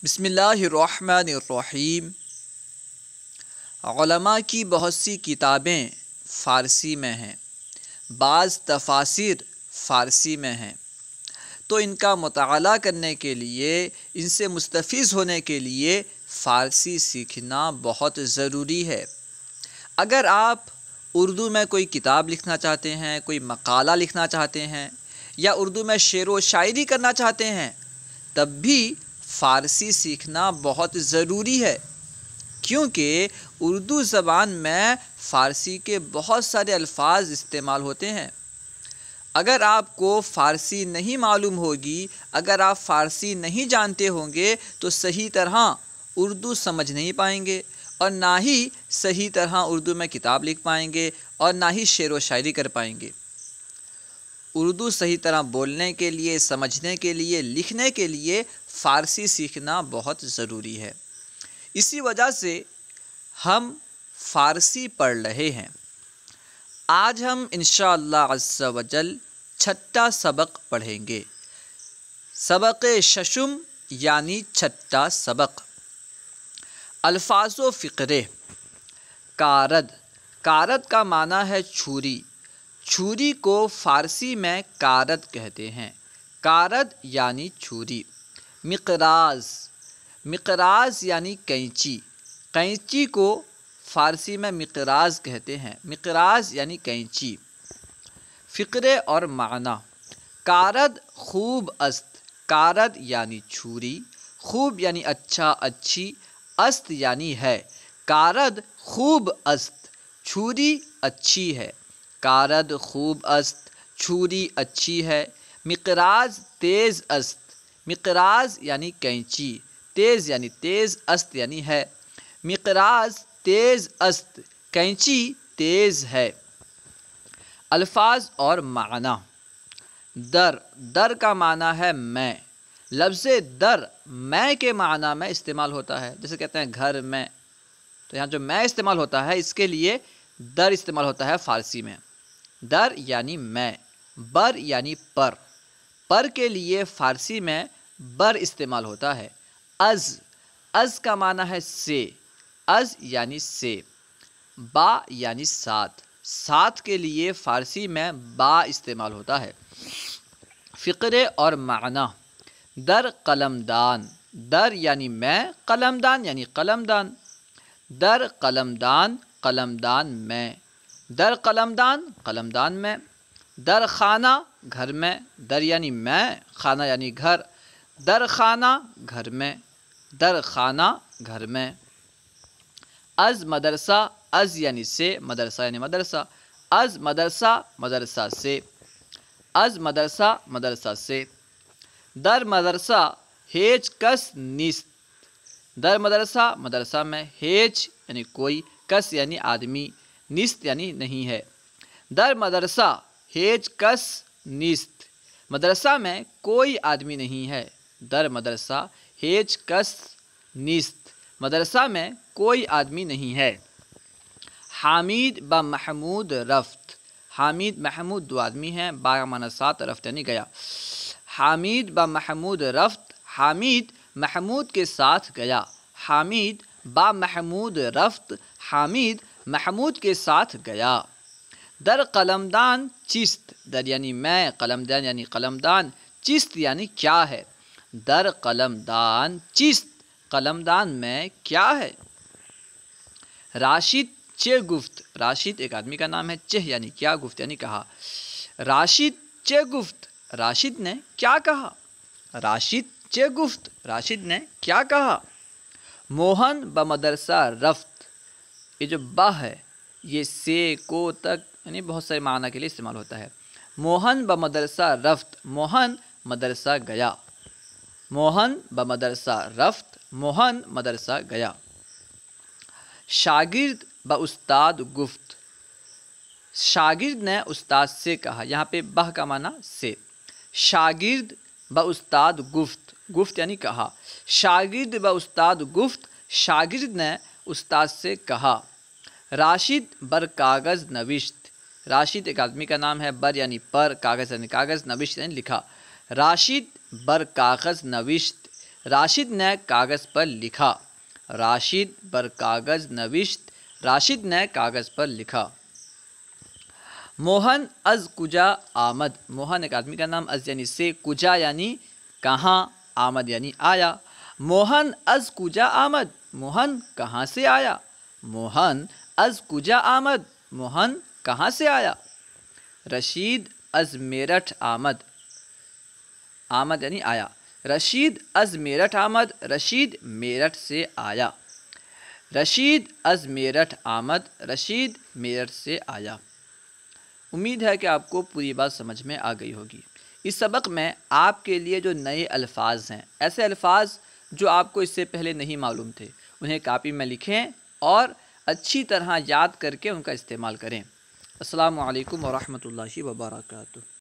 بسم اللہ الرحمن الرحیم۔ علماء کی بہت سی کتابیں فارسی میں ہیں، بعض تفاسیر فارسی میں ہیں، تو ان کا مطالعہ کرنے کے لیے، ان سے مستفیض ہونے کے لیے فارسی سیکھنا بہت ضروری ہے۔ اگر آپ اردو میں کوئی کتاب لکھنا چاہتے ہیں، کوئی مقالہ لکھنا چاہتے ہیں، یا اردو میں شعر و شاعری کرنا چاہتے ہیں، تب بھی فارسی سیکھنا بہت ضروری ہے، کیونکہ اردو زبان میں فارسی کے بہت سارے الفاظ استعمال ہوتے ہیں۔ اگر آپ کو فارسی نہیں معلوم ہوگی، اگر آپ فارسی نہیں جانتے ہوں گے تو صحیح طرح اردو سمجھ نہیں پائیں گے، اور نہ ہی صحیح طرح اردو میں کتاب لکھ پائیں گے، اور نہ ہی شعر و شاعری کر پائیں گے۔ اردو صحیح طرح بولنے کے لیے، سمجھنے کے لیے، لکھنے کے لیے فارسی سیکھنا بہت ضروری ہے۔ اسی وجہ سے ہم فارسی پڑھ رہے ہیں۔ آج ہم انشاءاللہ عز و جل چھٹا سبق پڑھیں گے، سبق ششم یعنی چھٹا سبق۔ الفاظ و فقرے۔ کارد۔ کارد کا معنی ہے چھری۔ چھری کو فارسی میں کارد کہتے ہیں۔ کارد یعنی چھری۔ مقراض۔ مقراض یعنی کینچی۔ کینچی کو فارسی میں مقراض کہتے ہیں۔ مقراض یعنی کینچی۔ فقرے اور معنی۔ کارد خوب است۔ کارد یعنی چھری، خوب یعنی اچھا، اچھی، است یعنی ہے۔ کارد خوب است، چھری اچھی ہے۔ کارد خوب است، چھری اچھی ہے۔ مقراض تیز است۔ مقراض یعنی کینچی، تیز یعنی تیز، است یعنی ہے۔ مقراض تیز است، کینچی تیز ہے۔ الفاظ اور معنی۔ در۔ در کا معنی ہے میں۔ لفظ در میں کے معنی میں استعمال ہوتا ہے، جیسے کہتے ہیں گھر میں، تو یہاں جو میں استعمال ہوتا ہے اس کے لیے در استعمال ہوتا ہے فارسی میں۔ در یعنی میں۔ بر یعنی پر۔ پر کے لیے فارسی میں بر استعمال ہوتا ہے۔ از۔ از کا معنی ہے سے۔ از یعنی سے۔ با یعنی ساتھ۔ ساتھ کے لیے فارسی میں با استعمال ہوتا ہے۔ فقرے اور معنی۔ در قلمدان۔ در یعنی میں، قلمدان یعنی قلمدان۔ در قلمدان، قلمدان میں۔ در قلمدان، قلمدان میں۔ در خانہ، گھر میں۔ در یعنی میں، خانہ یعنی گھر۔ در خانہ، گھر میں۔ در خانہ، گھر میں۔ از مدرسہ۔ از یعنی سے، مدرسہ یعنی مدرسہ۔ از مدرسہ، مدرسہ سے۔ از مدرسہ، مدرسہ سے۔ در مدرسہ ہیچ کس نیست۔ در مدرسہ، مدرسہ میں۔ ہیچ یعنی کوئی، کس یعنی آدمی، نیست یعنی نہیں ہے۔ در مدرسہ ہیچ کس نیست۔ مدرسہ میں کوئی آدمی نہیں ہے۔ در مدرسہ ہیچ کس نیست۔ مدرسہ میں کوئی آدمی نہیں ہے۔ حامد با محمود رفت۔ حامد محمود دو آدمی ہیں، با کا معنی ساتھ، رفت یعنی گیا۔ حامد با محمود رفت۔ حامد محمود کے ساتھ گیا۔ حامد با محمود رفت۔ حامد محمود کے ساتھ گیا۔ در قلمدان چیست۔ در یعنی میں، قلمدان یعنی قلمدان، چیست یعنی کیا ہے۔ در قلمدان چیست، قلمدان میں کیا ہے۔ راشد چه گفت۔ راشد ایک آدمی کا نام ہے، چہ یعنی کیا، گفت یعنی کہا۔ راشد چه گفت، راشد نے کیا کہا۔ راشد چه گفت، راشد نے کیا کہا۔ موہن بمدرسہ رفت۔ یہ جو با ہے یہ سے کو تک یعنی بہت سارے معنی کے لیے استعمال ہوتا ہے۔ موہن بمدرسہ رفت، موہن مدرسہ گیا۔ موہن بمدرسہ رفت، موہن مدرسہ گیا۔ شاگرد با استاد گفت۔ شاگرد نے استاد سے کہا۔ یہاں پہ بہ کا معنی سے۔ شاگرد با استاد گفت، گفت یعنی کہا۔ شاگرد با استاد گفت، شاگرد نے استاد سے کہا۔ راشد بر کاغذ نوشت۔ راشد ایک آدمی کا نام ہے، بر یعنی پر، کاغذ یعنی کاغذ، نوشت یعنی لکھا۔ راشد بر کاغذ نوشت۔ راشد نے کاغذ پر لکھا، راشد بر کاغذ نوشت، راشد نے کاغذ پر لکھا۔ موہن از کجا آمد، موہن ایک آدمی کا نام، از یعنی سے، کجا یعنی کہاں، آمد یعنی آیا۔ موہن از کجا آمد، موہن کہاں سے آیا، موہن از کجا آمد، موہن کہاں سے آیا۔ رشید از میرٹھ آمد، آمد یعنی آیا، رشید از میرٹھ آمد، رشید میرٹھ سے آیا۔ رشید از میرٹھ آمد، رشید میرٹھ سے آیا۔ امید ہے کہ آپ کو پوری بات سمجھ میں آ گئی ہوگی۔ اس سبق میں آپ کے لیے جو نئے الفاظ ہیں، ایسے الفاظ جو آپ کو اس سے پہلے نہیں معلوم تھے، انہیں کاپی میں لکھیں اور اچھی طرح یاد کر کے ان کا استعمال کریں۔ السلام علیکم ورحمۃ اللہ وبرکاتہ۔